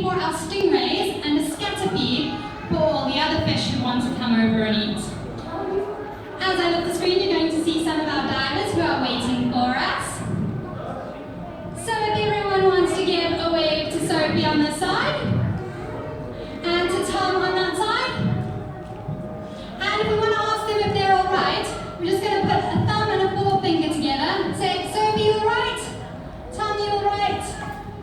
for our stingrays and a scatter feed for all the other fish who want to come over and eat. As I look at the screen, you're going to see some of our divers who are waiting for us. So if everyone wants to give a wave to Sophie on this side, and to Tom on that side. And if we want to ask them if they're all right, we're just going to put a thumb and a forefinger together and say, Sophie, you all right? Tom, you all right?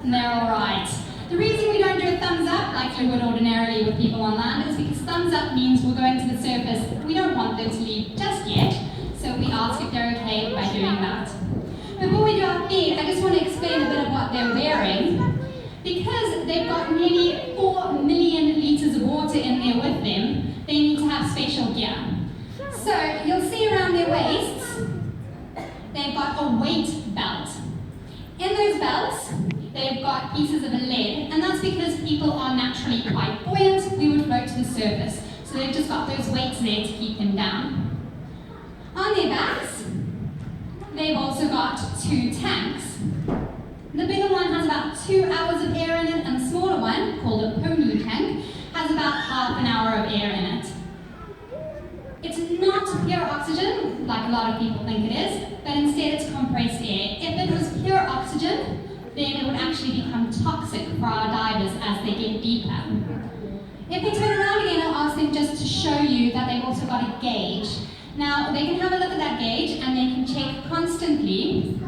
And they're all right. The reason we don't do a thumbs up like you would ordinarily with people on land is because thumbs up means we're going to the surface. We don't want them to leave just yet, so we ask if they're okay by doing that. Before we do our feed, I just want to explain a bit of what they're wearing. Because they've got nearly 4 million litres of water in there with them, they need to have special gear. So you'll see around their waists, they've got a weight belt. In those belts, they've got pieces of lead, and that's because people are naturally quite buoyant. We would float to the surface. So they've just got those weights there to keep them down. On their backs, they've also got 2 tanks. The bigger one has about 2 hours of air in it, and the smaller one, called a pony tank, has about half an hour of air in it. It's not pure oxygen, like a lot of people think it is, but instead it's compressed air. If it was pure oxygen, then it would actually become toxic for our divers as they get deeper. If we turn around again, I'll ask them just to show you that they've also got a gauge. Now, they can have a look at that gauge, and they can check constantly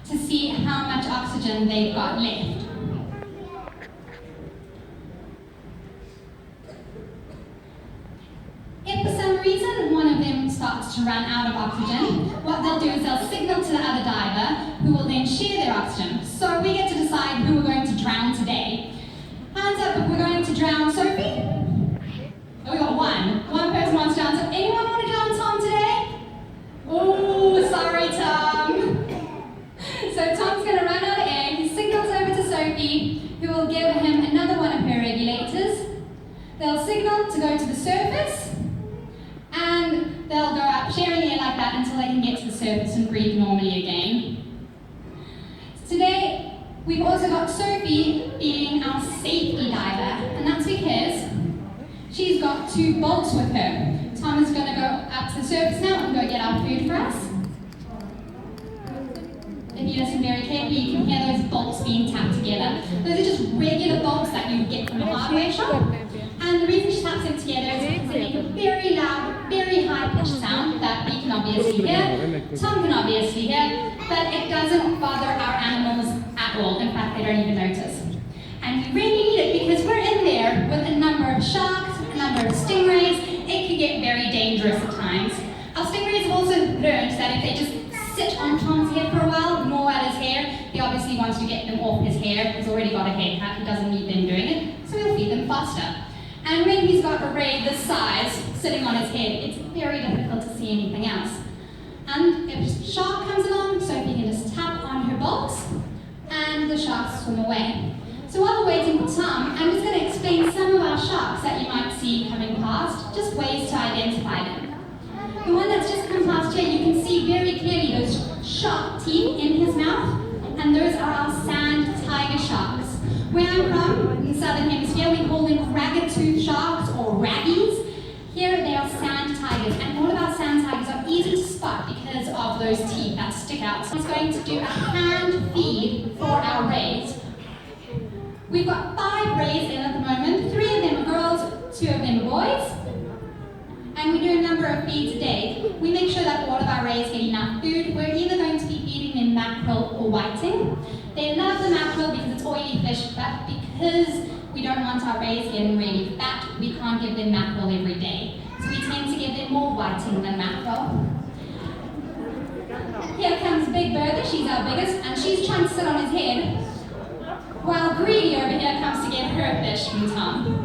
to see how much oxygen they've got left. If for some reason one of them starts to run out of oxygen, what they'll do is they'll signal to the other diver, who will then share their oxygen. So we get to decide who we're going to drown today. Hands up if we're going to drown Sophie. Oh, we got one. One person wants to drown. So anyone want to drown Tom today? Oh, sorry, Tom. So Tom's going to run out of air. He signals over to Sophie, who will give him another one of her regulators. They'll signal to go to the surface, and they'll go up sharing air like that until they can get to the surface and breathe normally again. Today, we've also got Sophie being our safety diver, and that's because she's got 2 bolts with her. Tom is going to go up to the surface now and go get our food for us. If you listen very carefully, you can hear those bolts being tapped together. Those are just regular bolts that you get from a hardware shop. And the reason she taps them together is because they make a very loud, very high-pitched sound that we can obviously hear, Tom can obviously hear, but it doesn't bother our animals at all. In fact, they don't even notice. And we really need it because we're in there with a number of sharks, a number of stingrays. It can get very dangerous at times. Our stingrays have also learned that if they just sit on Tom's head for a while, gnaw at his hair, he obviously wants to get them off his hair. He's already got a haircut, he doesn't need them doing it, so he'll feed them faster. And when he's got a ray this size sitting on his head, it's very difficult to see anything else. And if a shark comes along, Sophie can just tap on her bolts, and the sharks swim away. So while we're waiting for Tom, I'm just going to explain some of our sharks that you might see coming past, just ways to identify them. The one that's just come past here, you can see very clearly those sharp teeth in his mouth, and those are our sand tiger sharks. Where I'm from, in the southern hemisphere, we call them ragged-toothed sharks or raggies. Here they are sand tigers, and all of our sand tigers are easy to spot because of those teeth that stick out. So I'm going to do a hand feed for our rays. We've got 5 rays in at the moment. 3 of them are girls, 2 of them are boys. And we do a number of feeds a day. We make sure that all of our rays get enough food. We're either going to be feeding them mackerel or whiting. They love the mackerel because it's oily fish, but because we don't want our rays getting really fat, we can't give them mackerel every day. So we tend to give them more whiting than mackerel. Here comes Big Bertha, she's our biggest, and she's trying to sit on his head, while Greedy over here comes to get her fish from Tom.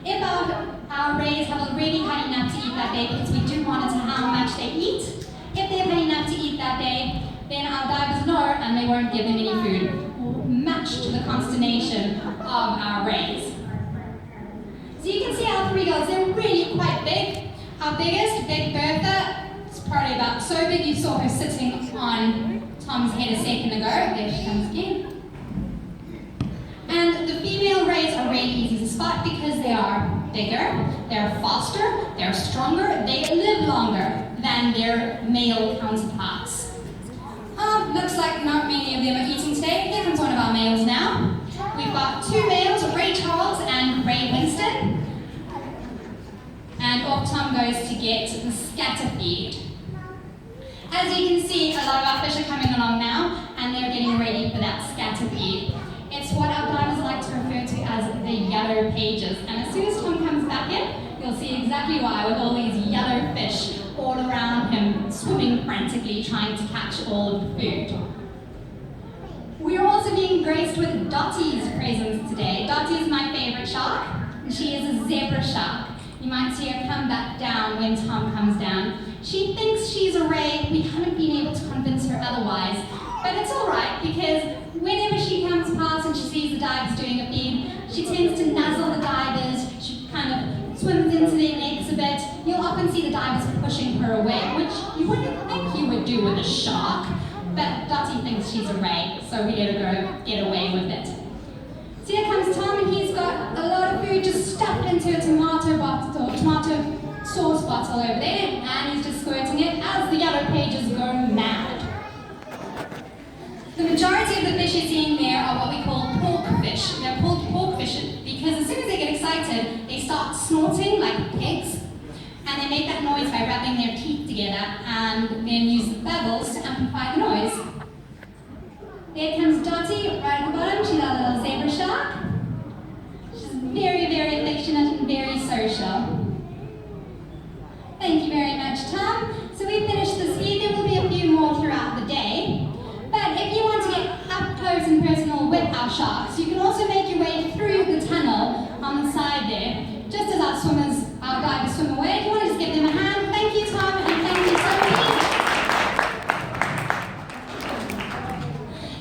If our rays have already had enough to eat that day, because we do monitor how much they eat, if they've had enough to eat that day, then our divers know and they won't give them any food, much to the consternation of our rays. So you can see our 3 girls, they're really quite big. Our biggest, Big Bertha, is probably about so big you saw her sitting on Tom's head a second ago. There she comes again. And rays are really easy to spot because they are bigger, they're faster, they're stronger, they live longer than their male counterparts. Looks like not many of them are eating today. Here comes one of our males now. We've got two males, Ray Charles and Ray Winston. And off Tom goes to get the scatter feed. As you can see, a lot of our fish are coming along now, and they're getting ready for that scatter feed. It's what our divers like to refer to as the yellow pages. And as soon as Tom comes back in, you'll see exactly why, with all these yellow fish all around him, swimming frantically, trying to catch all of the food. We are also being graced with Dottie's presence today. Dottie is my favorite shark, and she is a zebra shark. You might see her come back down when Tom comes down. She thinks she's a ray. We haven't been able to convince her otherwise. But it's all right, because whenever she comes past and she sees the divers doing a feed, she tends to nuzzle the divers. She kind of swims into their necks a bit. You'll often see the divers pushing her away, which you wouldn't think you would do with a shark. But Dottie thinks she's a ray, so we let her go get away with it. So here comes Tom, and he's got a lot of food just stuffed into a tomato bottle, or tomato sauce bottle over there, and he's just squirting it as the yellow pages go mad. The majority of the fish you're seeing there are what we call pork fish. They're called pork fish because as soon as they get excited, they start snorting like pigs, and they make that noise by rubbing their teeth together and then use the bubbles to amplify the noise. There comes Dottie right at the bottom. She's our little zebra shark. She's very, very affectionate and very social. Thank you very much, Tom. So we finished this feed. There will be a few more throughout the day. But if you want to get up close and personal with our sharks, you can also make your way through the tunnel on the side there. Just as our divers swim away, if you want to just give them a hand. Thank you, Tom, and thank you, Sophie.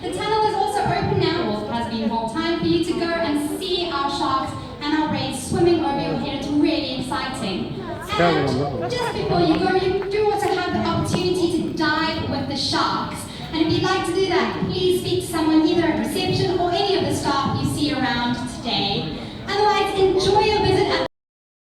The tunnel is also open now, or has been the whole time, for you to go and see our sharks and our rays swimming over your head. It's really exciting. And just before you go, you do also have the opportunity to dive with the sharks. And if you'd like to do that, please speak to someone either at reception or any of the staff you see around today. Otherwise, enjoy your visit at